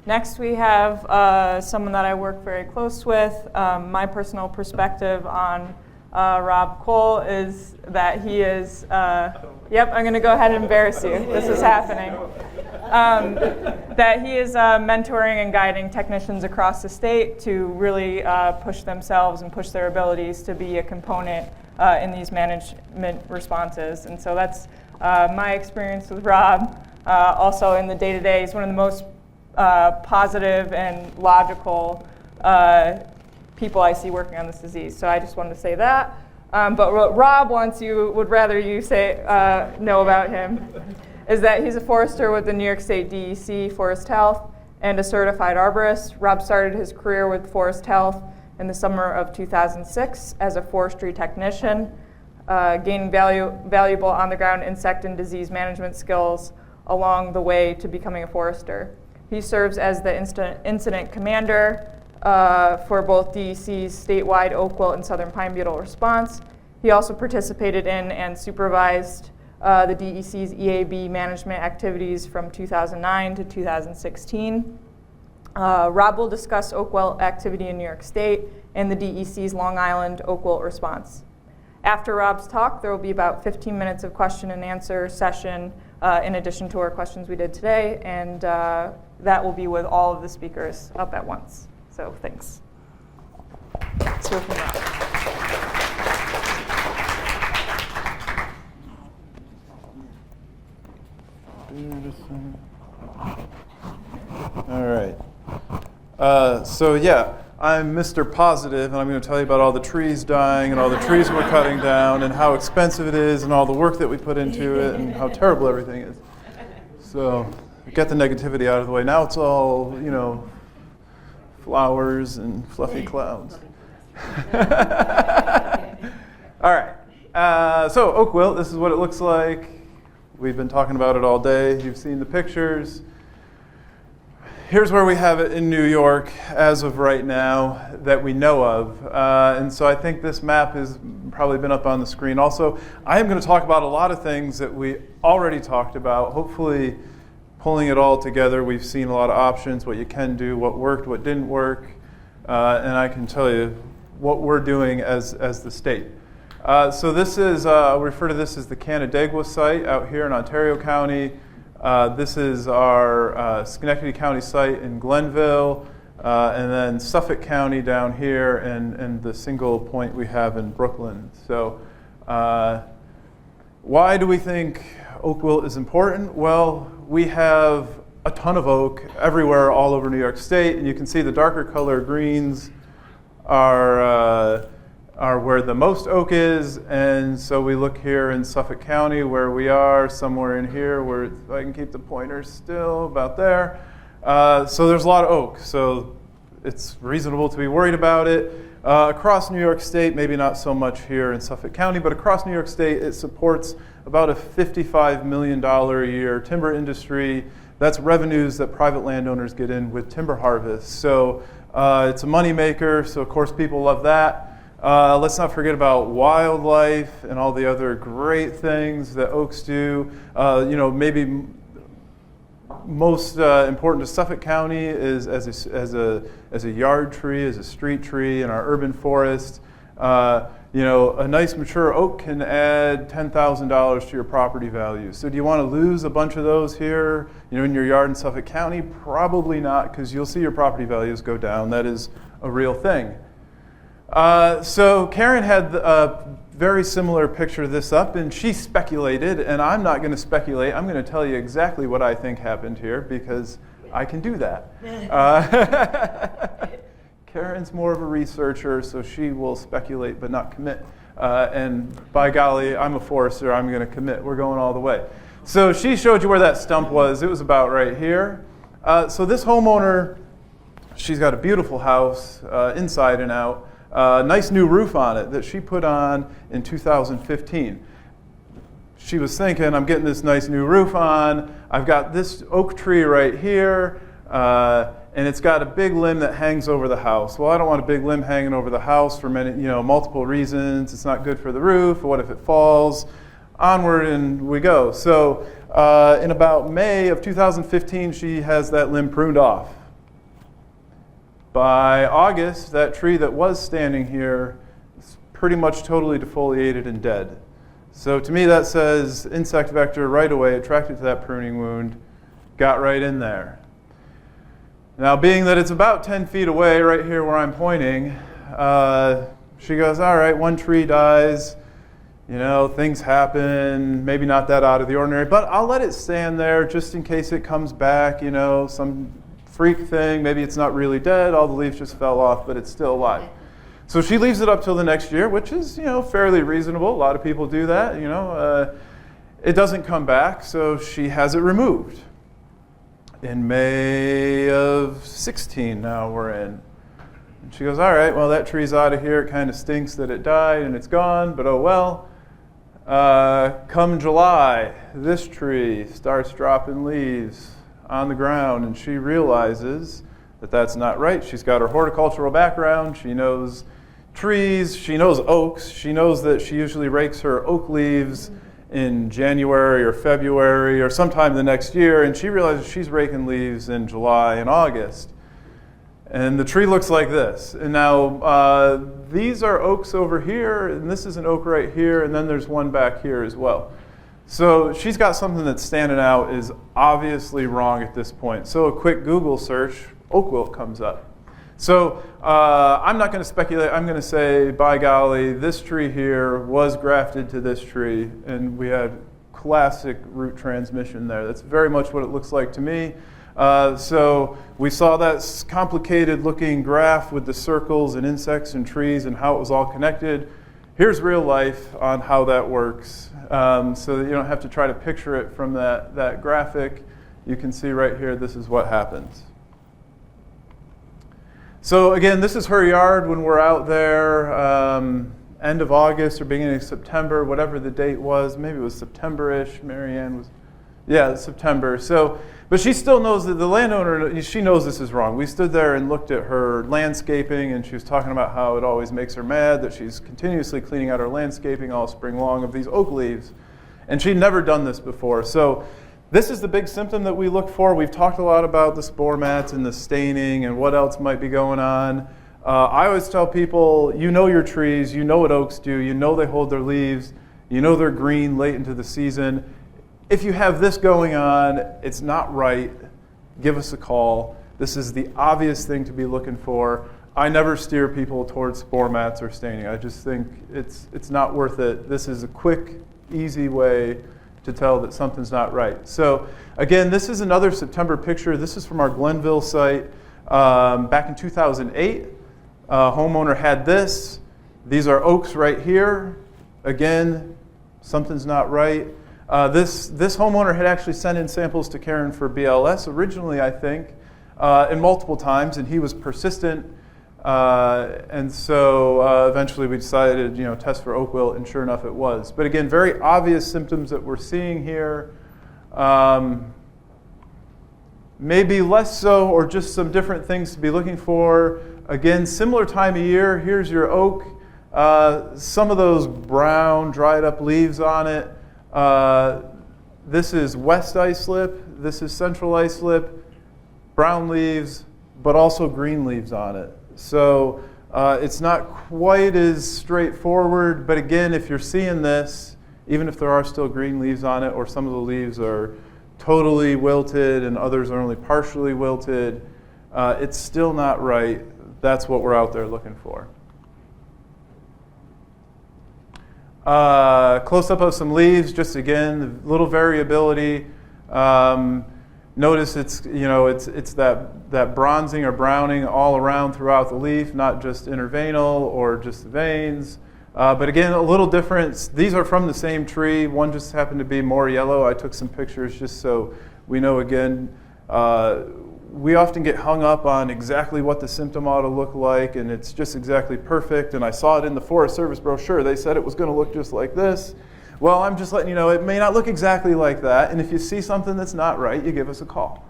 Next, we have someone that I work very close with. My personal perspective on Rob Cole is that he is, yep, I'm going to go ahead and embarrass you. This is happening. That he is mentoring and guiding technicians across the state to really push themselves and push their abilities to be a component in these management responses. And so that's my experience with Rob. Also in the day-to-day, he's one of the most positive and logical people I see working on this disease. So I just wanted to say that. But what Rob would rather you say know about him is that he's a forester with the New York State DEC Forest Health and a certified arborist. Rob started his career with Forest Health in the summer of 2006 as a forestry technician, gaining valuable on-the-ground insect and disease management skills along the way to becoming a forester. He serves as the incident commander for both DEC's statewide oak wilt and southern pine beetle response. He also participated in and supervised the DEC's EAB management activities from 2009 to 2016. Rob will discuss oak wilt activity in New York State and the DEC's Long Island oak wilt response. After Rob's talk, there will be about 15 minutes of question and answer session in addition to our questions we did today, and that will be with all of the speakers up at once. So thanks. Let's hear from Rob. All right. So yeah, I'm Mr. Positive, and I'm going to tell you about all the trees dying and all the trees we're cutting down and how expensive it is and all the work that we put into it and how terrible everything is. So get the negativity out of the way. Now it's all, flowers and fluffy clouds. All right. So oak wilt, this is what it looks like. We've been talking about it all day. You've seen the pictures. Here's where we have it in New York as of right now that we know of. And so I think this map has probably been up on the screen. Also, I am going to talk about a lot of things that we already talked about. Hopefully, pulling it all together, we've seen a lot of options, what you can do, what worked, what didn't work. And I can tell you what we're doing as the state. So this is, we refer to this as the Canandaigua site out here in Ontario County. This is our Schenectady County site in Glenville, and then Suffolk County down here, and the single point we have in Brooklyn. So why do we think oak wilt is important? Well, we have a ton of oak everywhere all over New York State, and you can see the darker color greens are where the most oak is, and so we look here in Suffolk County where we are, somewhere in here where, if I can keep the pointer still, about there. So there's a lot of oak, so it's reasonable to be worried about it. Across New York State, maybe not so much here in Suffolk County, but across New York State it supports about a $55 million a year timber industry. That's revenues that private landowners get in with timber harvest. So it's a moneymaker, so of course people love that. Let's not forget about wildlife and all the other great things that oaks do. Maybe most important to Suffolk County is as a yard tree, as a street tree in our urban forest. A nice mature oak can add $10,000 to your property value. So do you want to lose a bunch of those here, in your yard in Suffolk County? Probably not, because you'll see your property values go down. That is a real thing. So Karen had a very similar picture of this up, and she speculated, and I'm not going to speculate. I'm going to tell you exactly what I think happened here, because I can do that. Karen's more of a researcher, so she will speculate but not commit. And by golly, I'm a forester. I'm going to commit. We're going all the way. So she showed you where that stump was. It was about right here. So this homeowner, she's got a beautiful house, inside and out. Nice new roof on it that she put on in 2015. She was thinking, I'm getting this nice new roof on. I've got this oak tree right here, and it's got a big limb that hangs over the house. Well, I don't want a big limb hanging over the house for multiple reasons. It's not good for the roof. What if it falls? Onward and we go. So in about May of 2015, she has that limb pruned off. By August, that tree that was standing here is pretty much totally defoliated and dead. So to me that says insect vector right away, attracted to that pruning wound, got right in there. Now being that it's about 10 feet away right here where I'm pointing, she goes, all right, one tree dies, you know, things happen, maybe not that out of the ordinary, but I'll let it stand there just in case it comes back, you know, some freak thing, maybe it's not really dead, all the leaves just fell off, but it's still alive. So she leaves it up till the next year, which is, you know, fairly reasonable. A lot of people do that, you know. It doesn't come back, so she has it removed. In May of 16 now we're in. And she goes, all right, well, that tree's out of here. It kind of stinks that it died and it's gone, but oh well. Come July, this tree starts dropping leaves on the ground, and she realizes that that's not right. She's got her horticultural background. She knows trees. She knows oaks. She knows that she usually rakes her oak leaves in January or February or sometime the next year, and she realizes she's raking leaves in July and August. And the tree looks like this. And now these are oaks over here, and this is an oak right here, and then there's one back here as well. So she's got something that's standing out is obviously wrong at this point. So a quick Google search, oak wilt comes up. So I'm not going to speculate. I'm going to say, by golly, this tree here was grafted to this tree, and we had classic root transmission there. That's very much what it looks like to me. So we saw that complicated looking graph with the circles and insects and trees and how it was all connected. Here's real life on how that works, so that you don't have to try to picture it from that graphic. You can see right here, this is what happens. So again, this is her yard when we're out there, end of August or beginning of September, whatever the date was. Maybe it was September-ish. Marianne was, yeah, September. So, but she still knows that the landowner, she knows this is wrong. We stood there and looked at her landscaping, and she was talking about how it always makes her mad that she's continuously cleaning out her landscaping all spring long of these oak leaves. And she'd never done this before. So this is the big symptom that we look for. We've talked a lot about the spore mats and the staining and what else might be going on. I always tell people, you know your trees, you know what oaks do, you know they hold their leaves, you know they're green late into the season. If you have this going on, it's not right, give us a call. This is the obvious thing to be looking for. I never steer people towards spore mats or staining. I just think it's not worth it. This is a quick, easy way to tell that something's not right. So again, this is another September picture. This is from our Glenville site back in 2008. Homeowner had this. These are oaks right here. Again, something's not right. This homeowner had actually sent in samples to Karen for BLS originally, I think, and multiple times, and he was persistent. And so eventually we decided, test for oak wilt, and sure enough it was. But again, very obvious symptoms that we're seeing here. Maybe less so, or just some different things to be looking for. Again, similar time of year. Here's your oak. Some of those brown, dried up leaves on it. This is west islip. This is central islip. Brown leaves, but also green leaves on it. So it's not quite as straightforward, but again, if you're seeing this, even if there are still green leaves on it, or some of the leaves are totally wilted and others are only partially wilted, it's still not right. That's what we're out there looking for. Close up of some leaves, just again, a little variability. Notice it's that bronzing or browning all around throughout the leaf, not just intervanal or just the veins. But again, a little difference. These are from the same tree. One just happened to be more yellow. I took some pictures just so we know again. We often get hung up on exactly what the symptom ought to look like, and it's just exactly perfect. And I saw it in the Forest Service brochure. They said it was going to look just like this. Well, I'm just letting you know it may not look exactly like that, and if you see something that's not right, you give us a call.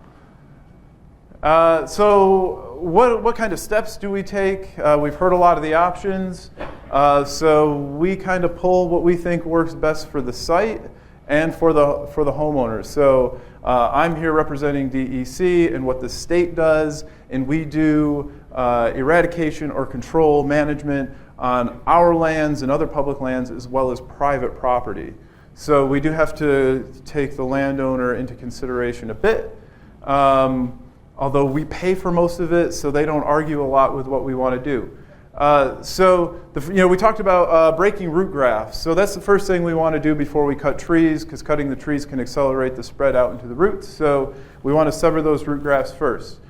So what kind of steps do we take? We've heard a lot of the options, so we kind of pull what we think works best for the site, and for the homeowners. So I'm here representing DEC and what the state does, and we do eradication or control management on our lands and other public lands as well as private property. So we do have to take the landowner into consideration a bit, although we pay for most of it, so they don't argue a lot with what we want to do. We talked about breaking root grafts. So that's the first thing we want to do before we cut trees, because cutting the trees can accelerate the spread out into the roots. So we want to sever those root grafts first.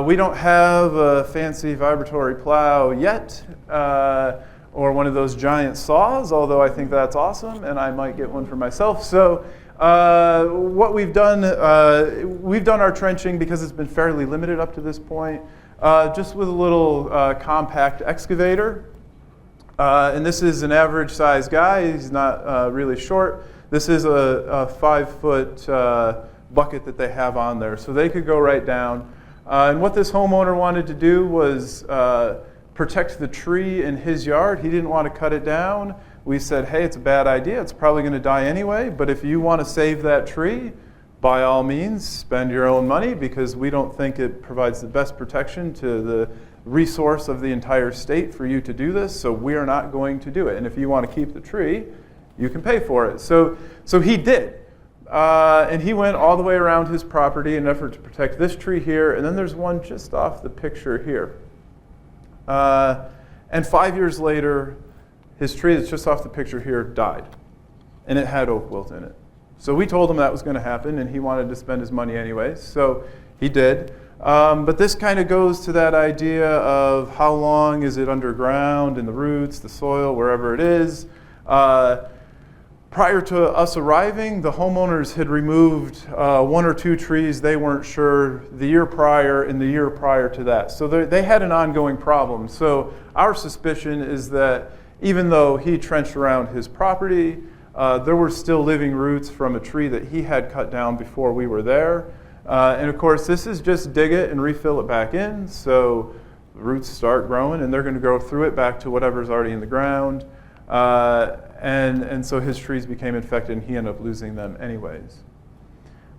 We don't have a fancy vibratory plow yet, or one of those giant saws, although I think that's awesome, and I might get one for myself. So what we've done our trenching because it's been fairly limited up to this point, just with a little compact excavator. And this is an average size guy. He's not really short. This is a 5-foot bucket that they have on there. So they could go right down. And what this homeowner wanted to do was protect the tree in his yard. He didn't want to cut it down. We said, hey, it's a bad idea. It's probably going to die anyway. But if you want to save that tree, by all means, spend your own money, because we don't think it provides the best protection to the resource of the entire state for you to do this, so we are not going to do it. And if you want to keep the tree, you can pay for it. So he did. And he went all the way around his property in an effort to protect this tree here, and then there's one just off the picture here. And 5 years later, his tree that's just off the picture here died, and it had oak wilt in it. So we told him that was going to happen, and he wanted to spend his money anyway, so he did. But this kind of goes to that idea of how long is it underground in the roots, the soil, wherever it is. Prior to us arriving, the homeowners had removed 1 or 2 trees they weren't sure the year prior and the year prior to that. So they had an ongoing problem. So our suspicion is that even though he trenched around his property, there were still living roots from a tree that he had cut down before we were there. And of course, this is just dig it and refill it back in. So the roots start growing, and they're going to grow through it back to whatever's already in the ground. And so his trees became infected, and he ended up losing them anyways.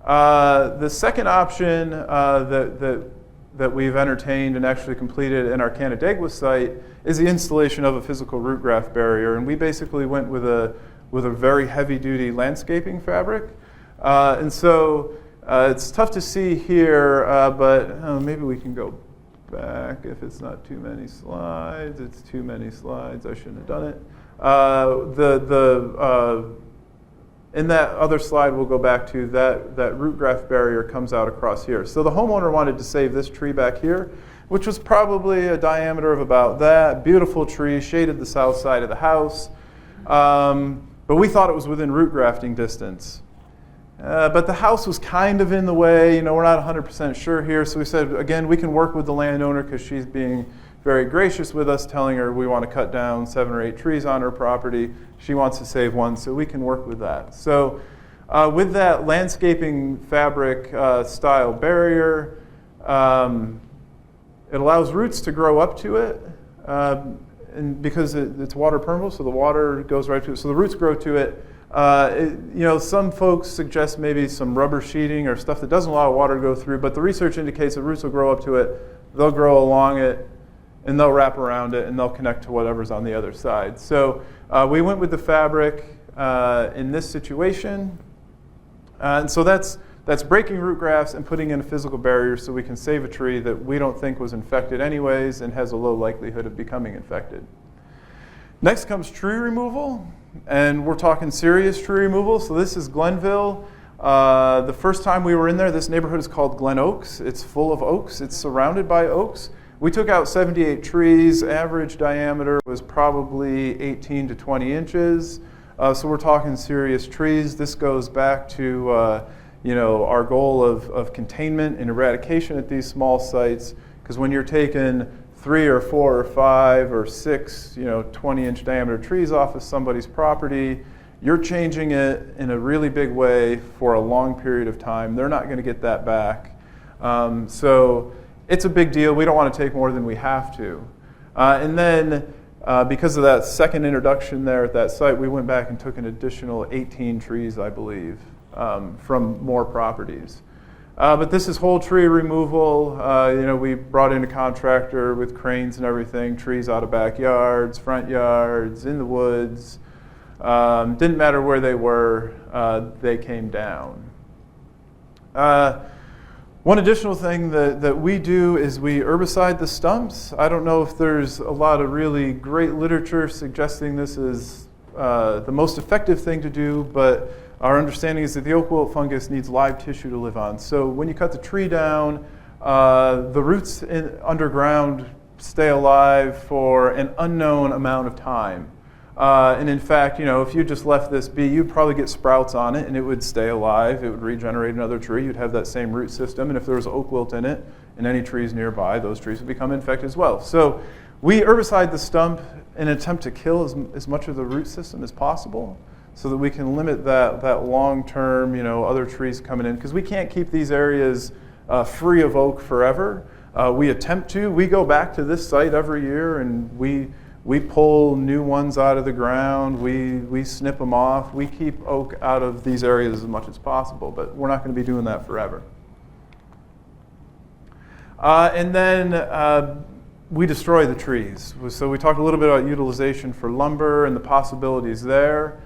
The second option that we've entertained and actually completed in our Canandaigua site is the installation of a physical root graft barrier. And we basically went with a very heavy-duty landscaping fabric. And so it's tough to see here, but maybe we can go back if it's not too many slides. It's too many slides. I shouldn't have done it. In that other slide we'll go back to, that root graft barrier comes out across here. So the homeowner wanted to save this tree back here, which was probably a diameter of about that. Beautiful tree, shaded the south side of the house. But we thought it was within root grafting distance. But the house was kind of in the way. We're not 100% sure here. So we said, again, we can work with the landowner because she's being very gracious with us, telling her we want to cut down 7 or 8 trees on her property. She wants to save one, so we can work with that. So with that landscaping fabric style barrier, it allows roots to grow up to it. And because it's water permeable, so the water goes right to it. So the roots grow to it. Some folks suggest maybe some rubber sheeting or stuff that doesn't allow water to go through, but the research indicates the roots will grow up to it, they'll grow along it, and they'll wrap around it, and they'll connect to whatever's on the other side. So we went with the fabric in this situation. And so that's breaking root grafts and putting in a physical barrier so we can save a tree that we don't think was infected anyways and has a low likelihood of becoming infected. Next comes tree removal, and we're talking serious tree removal. So this is Glenville. The first time we were in there, this neighborhood is called Glen Oaks. It's full of oaks. It's surrounded by oaks. We took out 78 trees. Average diameter was probably 18 to 20 inches. So we're talking serious trees. This goes back to our goal of containment and eradication at these small sites. Because when you're taking 3 or 4 or 5 or 6, 20-inch diameter trees off of somebody's property, you're changing it in a really big way for a long period of time. They're not going to get that back. So it's a big deal. We don't want to take more than we have to. And then Because of that second introduction there at that site, we went back and took an additional 18 trees, I believe, from more properties. But this is whole tree removal. We brought in a contractor with cranes and everything, trees out of backyards, front yards, in the woods. Didn't matter where they were, they came down. One additional thing that we do is we herbicide the stumps. I don't know if there's a lot of really great literature suggesting this is the most effective thing to do, but our understanding is that the oak wilt fungus needs live tissue to live on. So when you cut the tree down, the roots underground stay alive for an unknown amount of time. And in fact, if you just left this be, you'd probably get sprouts on it and it would stay alive. It would regenerate another tree. You'd have that same root system. And if there was oak wilt in it and any trees nearby, those trees would become infected as well. So we herbicide the stump in an attempt to kill as much of the root system as possible so that we can limit that long-term, other trees coming in. Because we can't keep these areas free of oak forever. We attempt to. We go back to this site every year and we pull new ones out of the ground. We snip them off. We keep oak out of these areas as much as possible, but we're not going to be doing that forever. And then we destroy the trees. So we talked a little bit about utilization for lumber and the possibilities there.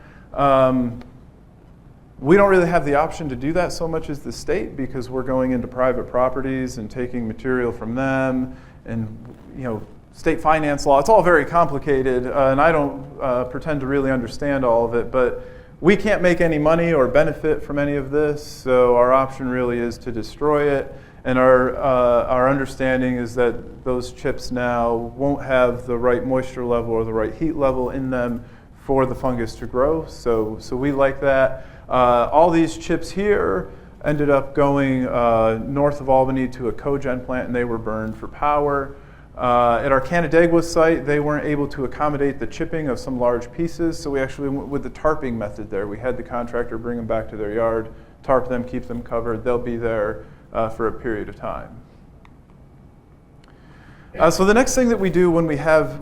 We don't really have the option to do that so much as the state because we're going into private properties and taking material from them and, state finance law. It's all very complicated, and I don't pretend to really understand all of it, but we can't make any money or benefit from any of this, so our option really is to destroy it. And our understanding is that those chips now won't have the right moisture level or the right heat level in them for the fungus to grow, so we like that. All these chips here ended up going north of Albany to a cogen plant, and they were burned for power. At our Canandaigua site, they weren't able to accommodate the chipping of some large pieces, so we actually went with the tarping method there. We had the contractor bring them back to their yard, tarp them, keep them covered. They'll be there for a period of time. So the next thing that we do when we have,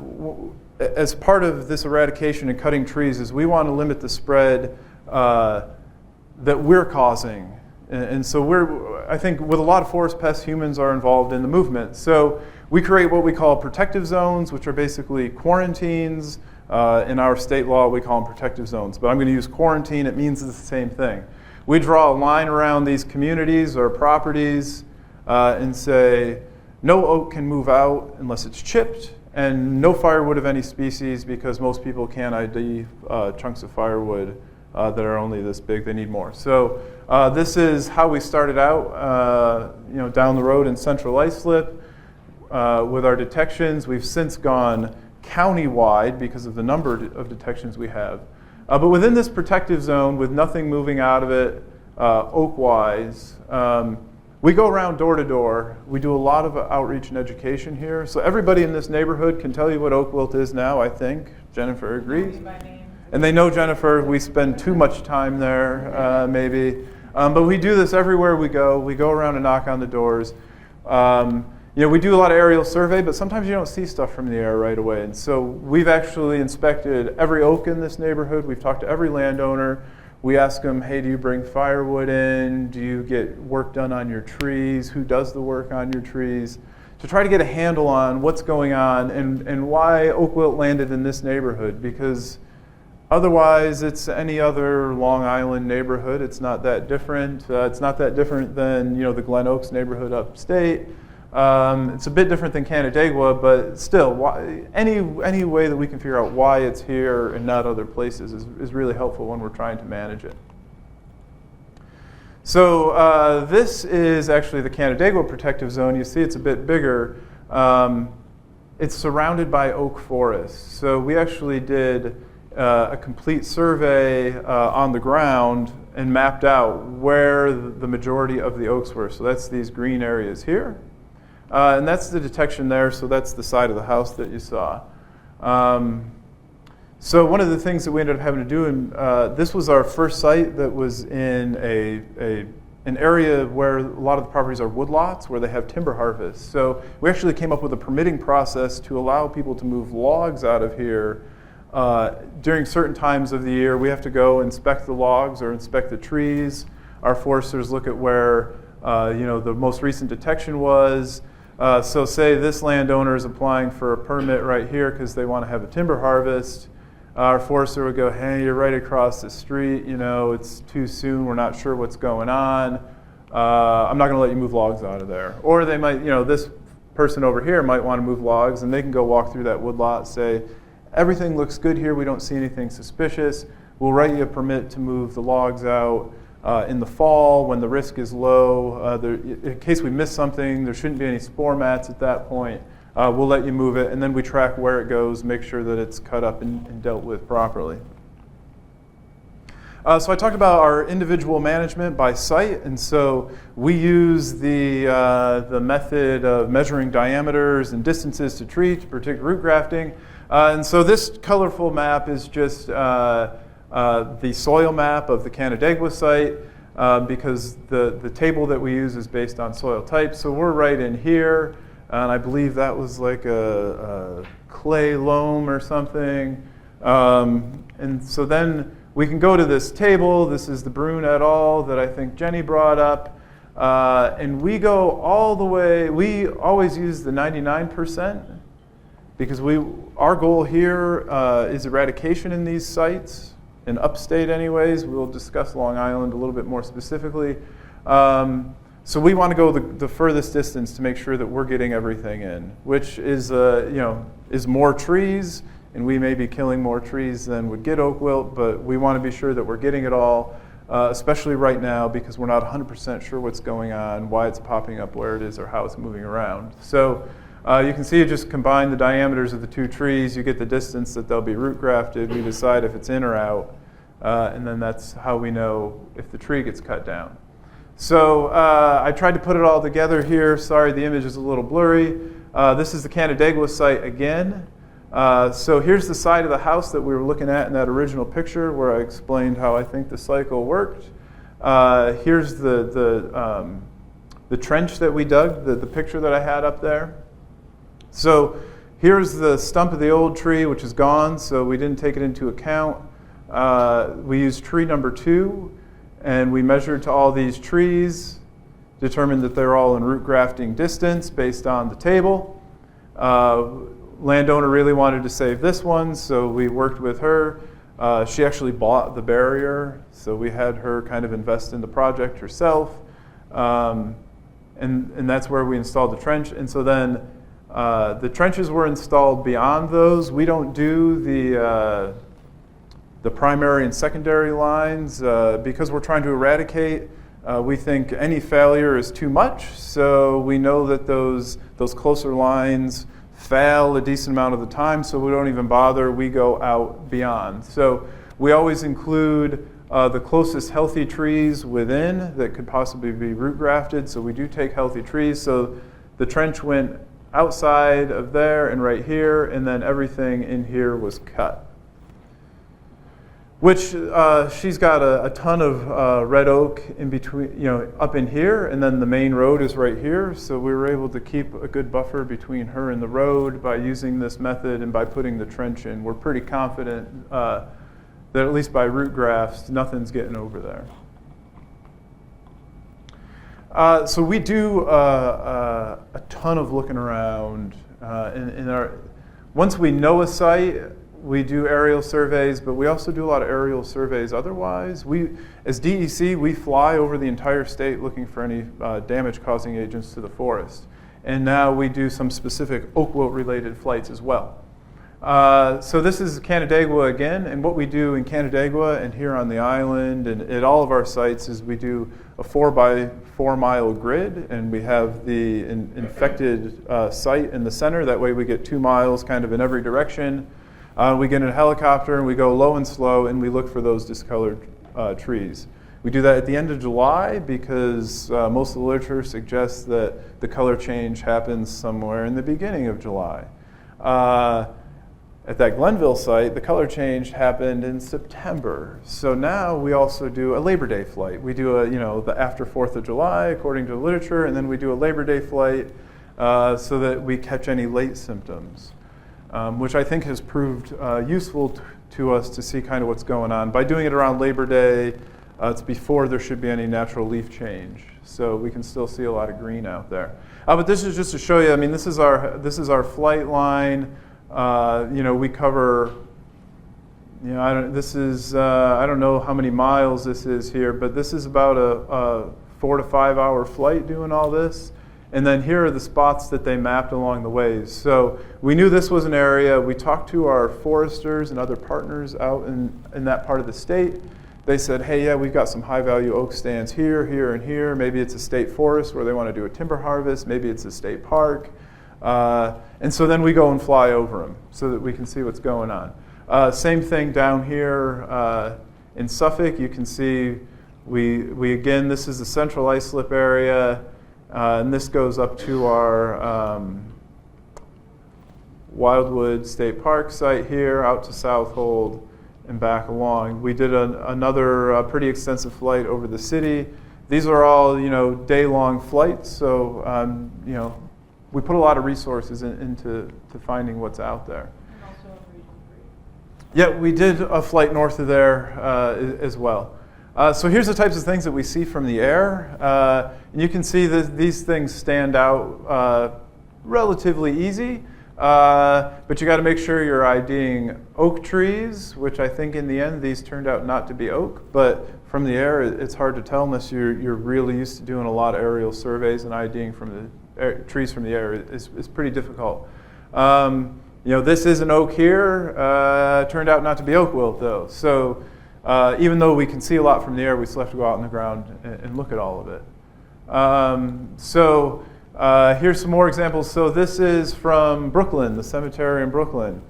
as part of this eradication and cutting trees, is we want to limit the spread that we're causing. And so I think with a lot of forest pests, humans are involved in the movement. So we create what we call protective zones, which are basically quarantines. In our state law, we call them protective zones. But I'm going to use quarantine. It means the same thing. We draw a line around these communities or properties and say, no oak can move out unless it's chipped, and no firewood of any species because most people can't ID chunks of firewood that are only this big. They need more. So this is how we started out, down the road in Central Islip. With our detections, we've since gone county-wide because of the number of detections we have. But within this protective zone, with nothing moving out of it, oak-wise, we go around door to door. We do a lot of outreach and education here. So everybody in this neighborhood can tell you what oak wilt is now, I think. Jennifer agrees. And they know Jennifer. We spend too much time there, maybe. But we do this everywhere we go. We go around and knock on the doors. We do a lot of aerial survey, but sometimes you don't see stuff from the air right away. And so we've actually inspected every oak in this neighborhood. We've talked to every landowner. We ask them, hey, do you bring firewood in? Do you get work done on your trees? Who does the work on your trees? To try to get a handle on what's going on and why oak wilt landed in this neighborhood. Because otherwise, it's any other Long Island neighborhood. It's not that different. It's not that different than the Glen Oaks neighborhood upstate. It's a bit different than Canandaigua, but still, any way that we can figure out why it's here and not other places is really helpful when we're trying to manage it. So this is actually the Canandaigua protective zone. You see it's a bit bigger. It's surrounded by oak forests. So we actually did a complete survey on the ground and mapped out where the majority of the oaks were. So that's these green areas here. And that's the detection there, so that's the side of the house that you saw. So one of the things that we ended up having to do, and this was our first site that was in a an area where a lot of the properties are woodlots where they have timber harvest. So we actually came up with a permitting process to allow people to move logs out of here. During certain times of the year, we have to go inspect the logs or inspect the trees. Our foresters look at where the most recent detection was. So say this landowner is applying for a permit right here because they want to have a timber harvest. Our forester would go, hey, you're right across the street, it's too soon, we're not sure what's going on. I'm not going to let you move logs out of there. Or they might, this person over here might want to move logs, and they can go walk through that woodlot, say, everything looks good here, we don't see anything suspicious. We'll write you a permit to move the logs out in the fall when the risk is low. In case we miss something, there shouldn't be any spore mats at that point. We'll let you move it, and then we track where it goes, make sure that it's cut up and dealt with properly. So I talked about our individual management by site, and so we use the method of measuring diameters and distances to trees to predict root grafting. And so this colorful map is just the soil map of the Canandaigua site because the table that we use is based on soil type. So we're right in here. And I believe that was like a clay loam or something. And so then we can go to this table. This is the Brune et al. That I think Jenny brought up. And we go all the way, we always use the 99% because our goal here is eradication in these sites, in upstate anyways. We'll discuss Long Island a little bit more specifically. So we want to go the furthest distance to make sure that we're getting everything in, which is is more trees, and we may be killing more trees than would get oak wilt, but we want to be sure that we're getting it all, especially right now because we're not 100% sure what's going on, why it's popping up where it is, or how it's moving around. So you can see you just combine the diameters of the two trees, you get the distance that they'll be root grafted, we decide if it's in or out, and then that's how we know if the tree gets cut down. So I tried to put it all together here. Sorry, the image is a little blurry. This is the Canandaigua site again. So here's the side of the house that we were looking at in that original picture where I explained how I think the cycle worked. Here's the trench that we dug, the picture that I had up there. So here's the stump of the old tree, which is gone, so we didn't take it into account. We used tree number 2. And we measured to all these trees, determined that they're all in root grafting distance based on the table. Landowner really wanted to save this one, so we worked with her. She actually bought the barrier, so we had her kind of invest in the project herself. And that's where we installed the trench. And so then the trenches were installed beyond those. We don't do the primary and secondary lines, because we're trying to eradicate, we think any failure is too much. So we know that those closer lines fail a decent amount of the time, so we don't even bother. We go out beyond. So we always include the closest healthy trees within that could possibly be root grafted. So we do take healthy trees. So the trench went outside of there and right here, and then everything in here was cut. Which she's got a ton of red oak in between, up in here, and then the main road is right here. So we were able to keep a good buffer between her and the road by using this method and by putting the trench in. We're pretty confident that at least by root grafts, nothing's getting over there. So we do a ton of looking around. Once we know a site, we do aerial surveys, but we also do a lot of aerial surveys otherwise. As DEC, we fly over the entire state looking for any damage-causing agents to the forest. And now we do some specific oak wilt-related flights as well. So this is Canandaigua again, and what we do in Canandaigua and here on the island and at all of our sites is we do a 4x4 mile grid, and we have the infected site in the center. That way we get 2 miles kind of in every direction. We get in a helicopter and we go low and slow and we look for those discolored trees. We do that at the end of July because most of the literature suggests that the color change happens somewhere in the beginning of July. At that Glenville site, the color change happened in September. So now we also do a Labor Day flight. We do the after 4th of July, according to the literature, and then we do a Labor Day flight so that we catch any late symptoms, which I think has proved useful to us to see kind of what's going on. By doing it around Labor Day, it's before there should be any natural leaf change. So we can still see a lot of green out there. But this is just to show you, I mean, this is our flight line. We cover, I don't know how many miles this is here, but this is about a 4 to 5 hour flight doing all this. And then here are the spots that they mapped along the ways. So we knew this was an area. We talked to our foresters and other partners out in that part of the state. They said, hey, yeah, we've got some high value oak stands here, here, and here. Maybe it's a state forest where they want to do a timber harvest. Maybe it's a state park. And so then we go and fly over them so that we can see what's going on. Same thing down here in Suffolk. You can see we again, this is the central ice slip area, and this goes up to our Wildwood State Park site here, out to Southold and back along. We did another pretty extensive flight over the city. These are all day-long flights, so we put a lot of resources into finding what's out there. And also Region 3. Yeah, we did a flight north of there as well. So here's the types of things that we see from the air. And you can see that these things stand out relatively easy, but you got to make sure you're IDing oak trees, which I think in the end these turned out not to be oak, but from the air it's hard to tell unless you're really used to doing a lot of aerial surveys, and IDing from the trees from the air is pretty difficult. This is an oak here. Turned out not to be oak wilt though. So even though we can see a lot from the air, we still have to go out on the ground and look at all of it. Here's some more examples. So this is from Brooklyn, the cemetery in Brooklyn.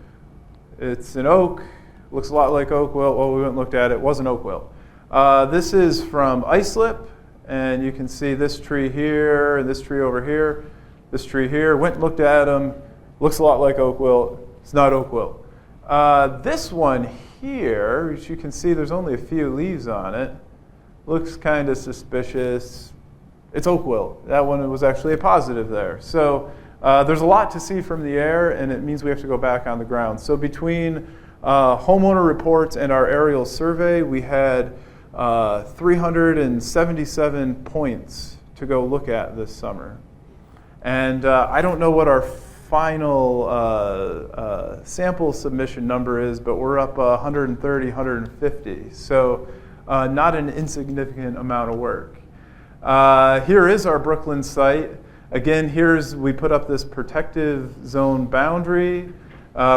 It's an oak. Looks a lot like oak wilt. Well, we went and looked at it. It wasn't oak wilt. This is from ice slip. And you can see this tree here, and this tree over here, this tree here. Went and looked at them. Looks a lot like oak wilt. It's not oak wilt. This one here, as you can see, there's only a few leaves on it. Looks kind of suspicious. It's oak wilt. That one was actually a positive there. So there's a lot to see from the air, and it means we have to go back on the ground. So between homeowner reports and our aerial survey, we had 377 points to go look at this summer. And I don't know what our final sample submission number is, but we're up 130, 150. So not an insignificant amount of work. Here is our Brooklyn site. Again, we put up this protective zone boundary.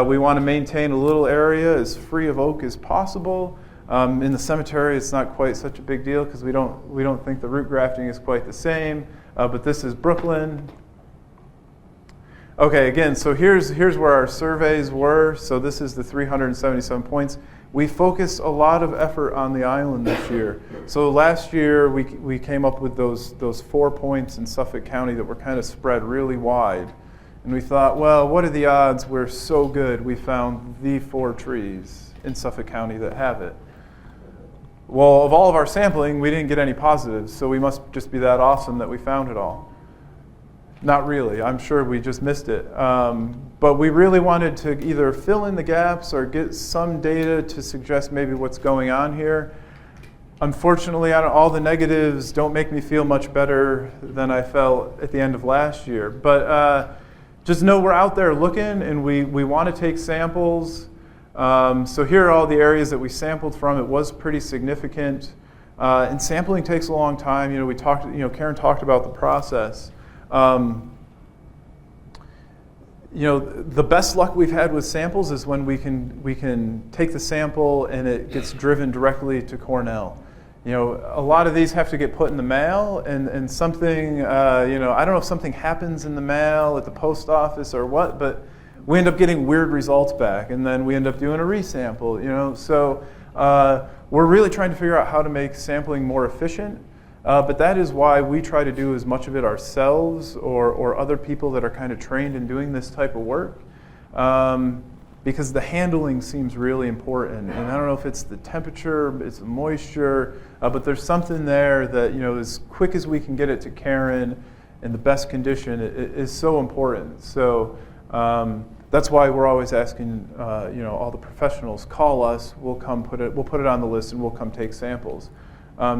We want to maintain a little area as free of oak as possible. In the cemetery, it's not quite such a big deal because we don't think the root grafting is quite the same. But this is Brooklyn. Okay, again, so here's where our surveys were. So this is the 377 points. We focused a lot of effort on the island this year. So last year we came up with those 4 points in Suffolk County that were kind of spread really wide. And we thought, well, what are the odds we're so good we found the 4 trees in Suffolk County that have it? Well, of all of our sampling, we didn't get any positives, so we must just be that awesome that we found it all. Not really. I'm sure we just missed it. But we really wanted to either fill in the gaps or get some data to suggest maybe what's going on here. Unfortunately, all the negatives don't make me feel much better than I felt at the end of last year. But just know we're out there looking, and we want to take samples. So here are all the areas that we sampled from. It was pretty significant. And sampling takes a long time. Karen talked about the process. The best luck we've had with samples is when we can take the sample and it gets driven directly to Cornell. A lot of these have to get put in the mail, and something, I don't know if something happens in the mail at the post office or what, but we end up getting weird results back, and then we end up doing a resample, So we're really trying to figure out how to make sampling more efficient, but that is why we try to do as much of it ourselves or other people that are kind of trained in doing this type of work. because the handling seems really important. And I don't know if it's the temperature, it's the moisture, but there's something there that, as quick as we can get it to Karen in the best condition, it is so important. So that's why we're always asking, all the professionals, call us, we'll put it on the list and we'll come take samples.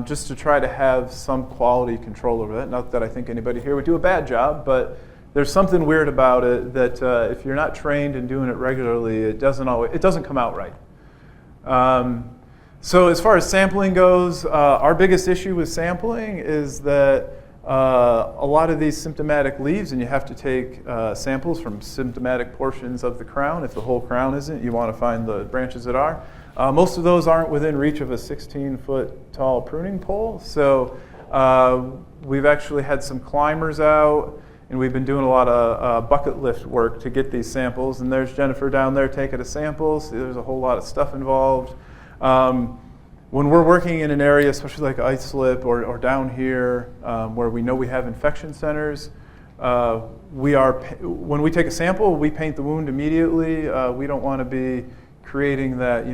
Just to try to have some quality control over that. Not that I think anybody here would do a bad job, but there's something weird about it that if you're not trained and doing it regularly, it doesn't come out right. So as far as sampling goes, our biggest issue with sampling is that a lot of these symptomatic leaves, and you have to take samples from symptomatic portions of the crown. If the whole crown isn't, you want to find the branches that are. Most of those aren't within reach of a 16-foot tall pruning pole. So we've actually had some climbers out, and we've been doing a lot of bucket lift work to get these samples. And there's Jennifer down there taking a sample. So there's a whole lot of stuff involved. When we're working in an area, especially like islip or down here, where we know we have infection centers, when we take a sample, we paint the wound immediately. We don't want to be creating that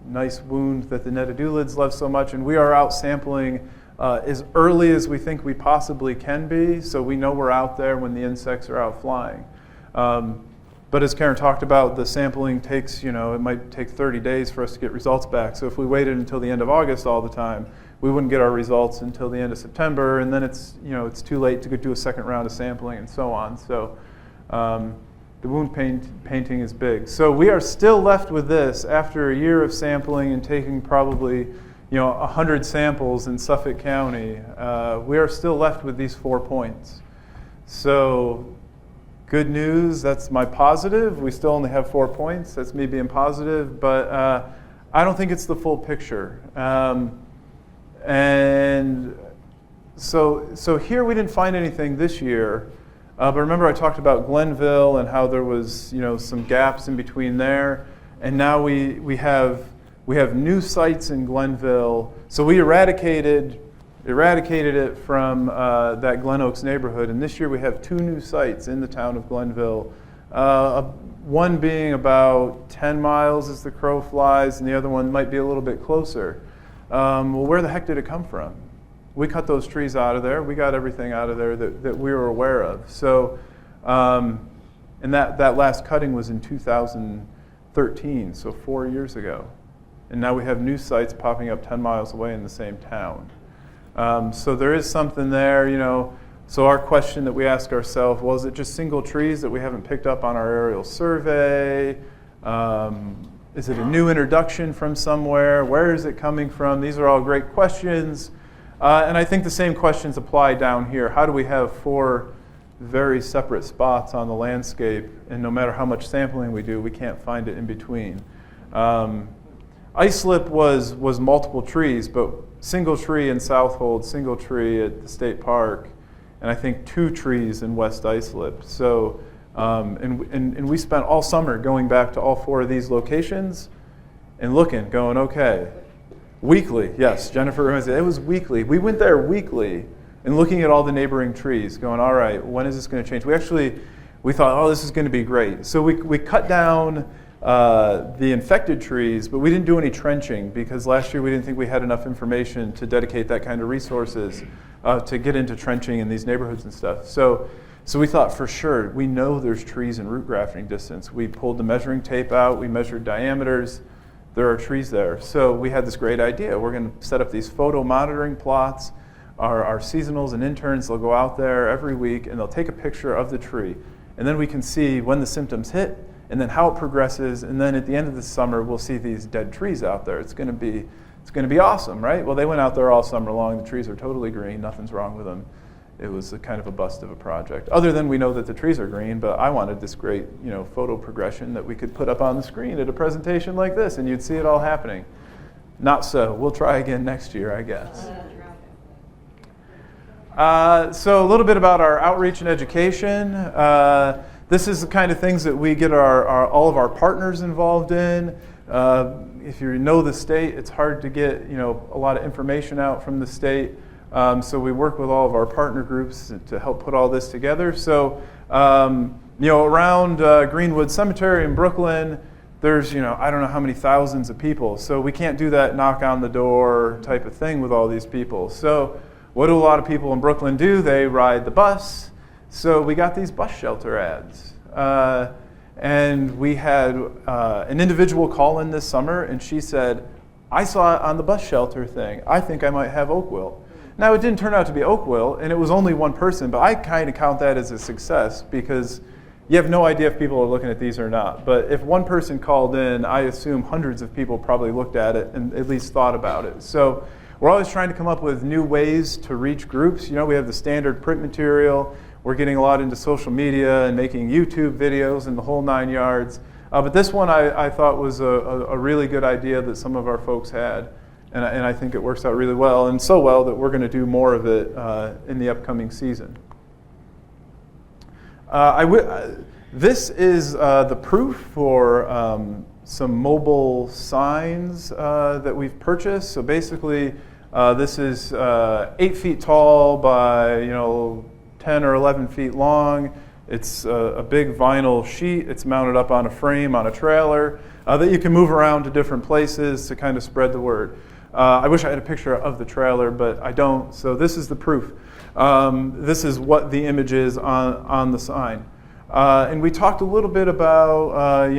nice wound that the nettodulids love so much, and we are out sampling as early as we think we possibly can be, so we know we're out there when the insects are out flying. But as Karen talked about, the sampling takes, it might take 30 days for us to get results back. So if we waited until the end of August all the time, we wouldn't get our results until the end of September, and then it's too late to do a second round of sampling and so on. So the wound painting is big. So we are still left with this after a year of sampling and taking probably 100 samples in Suffolk County. We are still left with these 4 points. So good news, that's my positive. We still only have 4 points. That's me being positive, but I don't think it's the full picture. And so here we didn't find anything this year. But remember I talked about Glenville and how there was some gaps in between there, and now we have new sites in Glenville. So we eradicated it from that Glen Oaks neighborhood, and this year we have 2 new sites in the town of Glenville. One being about 10 miles as the crow flies, and the other one might be a little bit closer. Well, where the heck did it come from? We cut those trees out of there. We got everything out of there that we were aware of. So, and that last cutting was in 2013, so 4 years ago. And now we have new sites popping up 10 miles away in the same town. So there is something there, So our question that we ask ourselves, well, is it just single trees that we haven't picked up on our aerial survey? Is it a new introduction from somewhere? Where is it coming from? These are all great questions. And I think the same questions apply down here. How do we have 4 very separate spots on the landscape, and no matter how much sampling we do, we can't find it in between? Islip was multiple trees, but single tree in Southold, single tree at the state park, and I think 2 trees in West Islip. So, and we spent all summer going back to all 4 of these locations and looking, going, okay, weekly, yes, Jennifer reminds me, it was weekly. We went there weekly and looking at all the neighboring trees, going, all right, when is this going to change? We thought, oh, this is going to be great. So we cut down the infected trees, but we didn't do any trenching because last year we didn't think we had enough information to dedicate that kind of resources to get into trenching in these neighborhoods and stuff. So we thought for sure, we know there's trees in root grafting distance. We pulled the measuring tape out, we measured diameters, there are trees there. So we had this great idea. We're going to set up these photo monitoring plots. Our seasonals and interns, they'll go out there every week and they'll take a picture of the tree. And then we can see when the symptoms hit and then how it progresses. And then at the end of the summer, we'll see these dead trees out there. It's going to be awesome, right? Well, they went out there all summer long. The trees are totally green. Nothing's wrong with them. It was a kind of a bust of a project. Other than we know that the trees are green, but I wanted this great, photo progression that we could put up on the screen at a presentation like this, and you'd see it all happening. Not so. We'll try again next year, I guess. So a little bit about our outreach and education. This is the kind of things that we get all of our partners involved in. If you know the state, it's hard to get a lot of information out from the state. So we work with all of our partner groups to help put all this together. So around Greenwood Cemetery in Brooklyn, there's, I don't know how many thousands of people. So we can't do that knock on the door type of thing with all these people. So what do a lot of people in Brooklyn do? They ride the bus. So we got these bus shelter ads. And we had an individual call in this summer, and she said, I saw it on the bus shelter thing. I think I might have oak wilt. Now, it didn't turn out to be oak wilt, and it was only one person, but I kind of count that as a success because you have no idea if people are looking at these or not. But if one person called in, I assume hundreds of people probably looked at it and at least thought about it. So we're always trying to come up with new ways to reach groups. We have the standard print material. We're getting a lot into social media and making YouTube videos and the whole 9 yards. But this one I thought was a really good idea that some of our folks had. And I think it works out really well, and so well that we're going to do more of it in the upcoming season. This is the proof for some mobile signs that we've purchased. So basically, this is 8 feet tall by 10 or 11 feet long. It's a big vinyl sheet. It's mounted up on a frame on a trailer that you can move around to different places to kind of spread the word. I wish I had a picture of the trailer, but I don't. So this is the proof. This is what the image is on the sign. And we talked a little bit about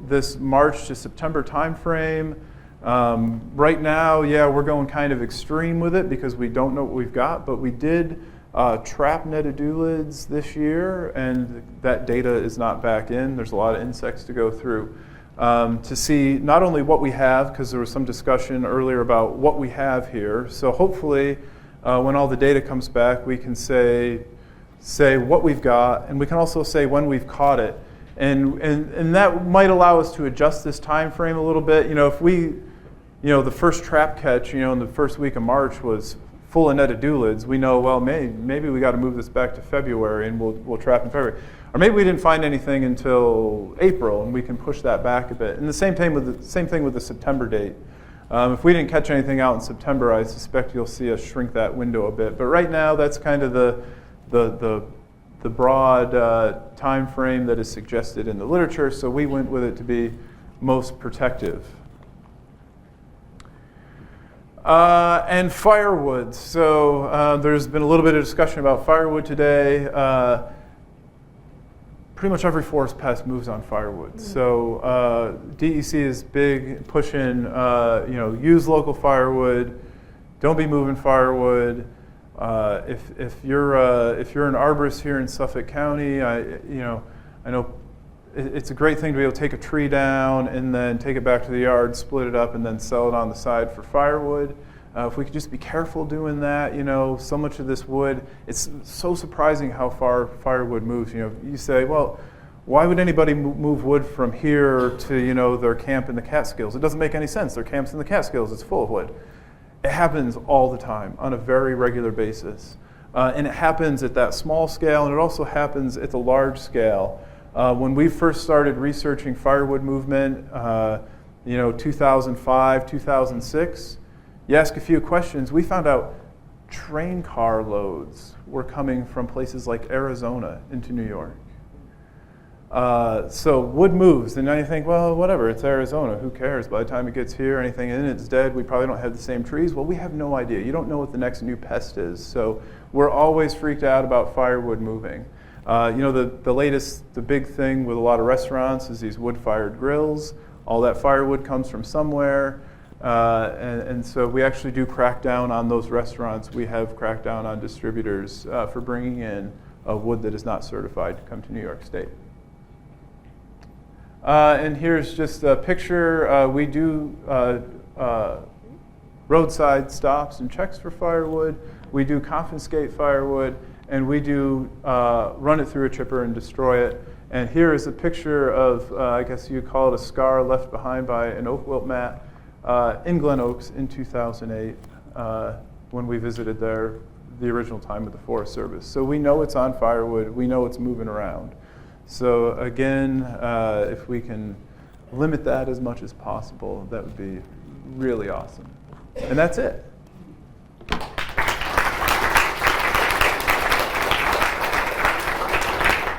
this March to September timeframe. Right now, we're going kind of extreme with it because we don't know what we've got, but we did trap nettodulids this year, and that data is not back in. There's a lot of insects to go through to see not only what we have, because there was some discussion earlier about what we have here. So hopefully, when all the data comes back, we can say what we've got, and we can also say when we've caught it, and that might allow us to adjust this time frame a little bit. If we, the first trap catch, in the first week of March was full of nettodulids, we know, well, maybe we got to move this back to February, and we'll trap in February. Or maybe we didn't find anything until April, and we can push that back a bit. And the same thing with the September date. If we didn't catch anything out in September, I suspect you'll see us shrink that window a bit. But right now, that's kind of the broad time frame that is suggested in the literature. So we went with it to be most protective. And firewood. So there's been a little bit of discussion about firewood today. Pretty much every forest pest moves on firewood. Mm-hmm. So DEC is big pushing, use local firewood. Don't be moving firewood. If you're an arborist here in Suffolk County, I know it's a great thing to be able to take a tree down and then take it back to the yard, split it up, and then sell it on the side for firewood. If we could just be careful doing that, so much of this wood, it's so surprising how far firewood moves. You say, well, why would anybody move wood from here to, their camp in the Catskills? It doesn't make any sense. Their camp's in the Catskills. It's full of wood. It happens all the time on a very regular basis. And it happens at that small scale, and it also happens at the large scale. When we first started researching firewood movement, 2005, 2006, you ask a few questions, we found out train car loads were coming from places like Arizona into New York. So wood moves, and now you think, well, whatever, it's Arizona, who cares? By the time it gets here, anything in it's dead, we probably don't have the same trees. Well, we have no idea. You don't know what the next new pest is. So we're always freaked out about firewood moving. The big thing with a lot of restaurants is these wood-fired grills. All that firewood comes from somewhere. And so we actually do crack down on those restaurants. We have cracked down on distributors for bringing in wood that is not certified to come to New York State. And here's just a picture. We do roadside stops and checks for firewood. We do confiscate firewood, and we do run it through a chipper and destroy it. And here is a picture of, I guess you'd call it a scar left behind by an oak wilt mat in Glen Oaks in 2008 when we visited there the original time of the Forest Service. So we know it's on firewood. We know it's moving around. So again, if we can limit that as much as possible, that would be really awesome. And that's it.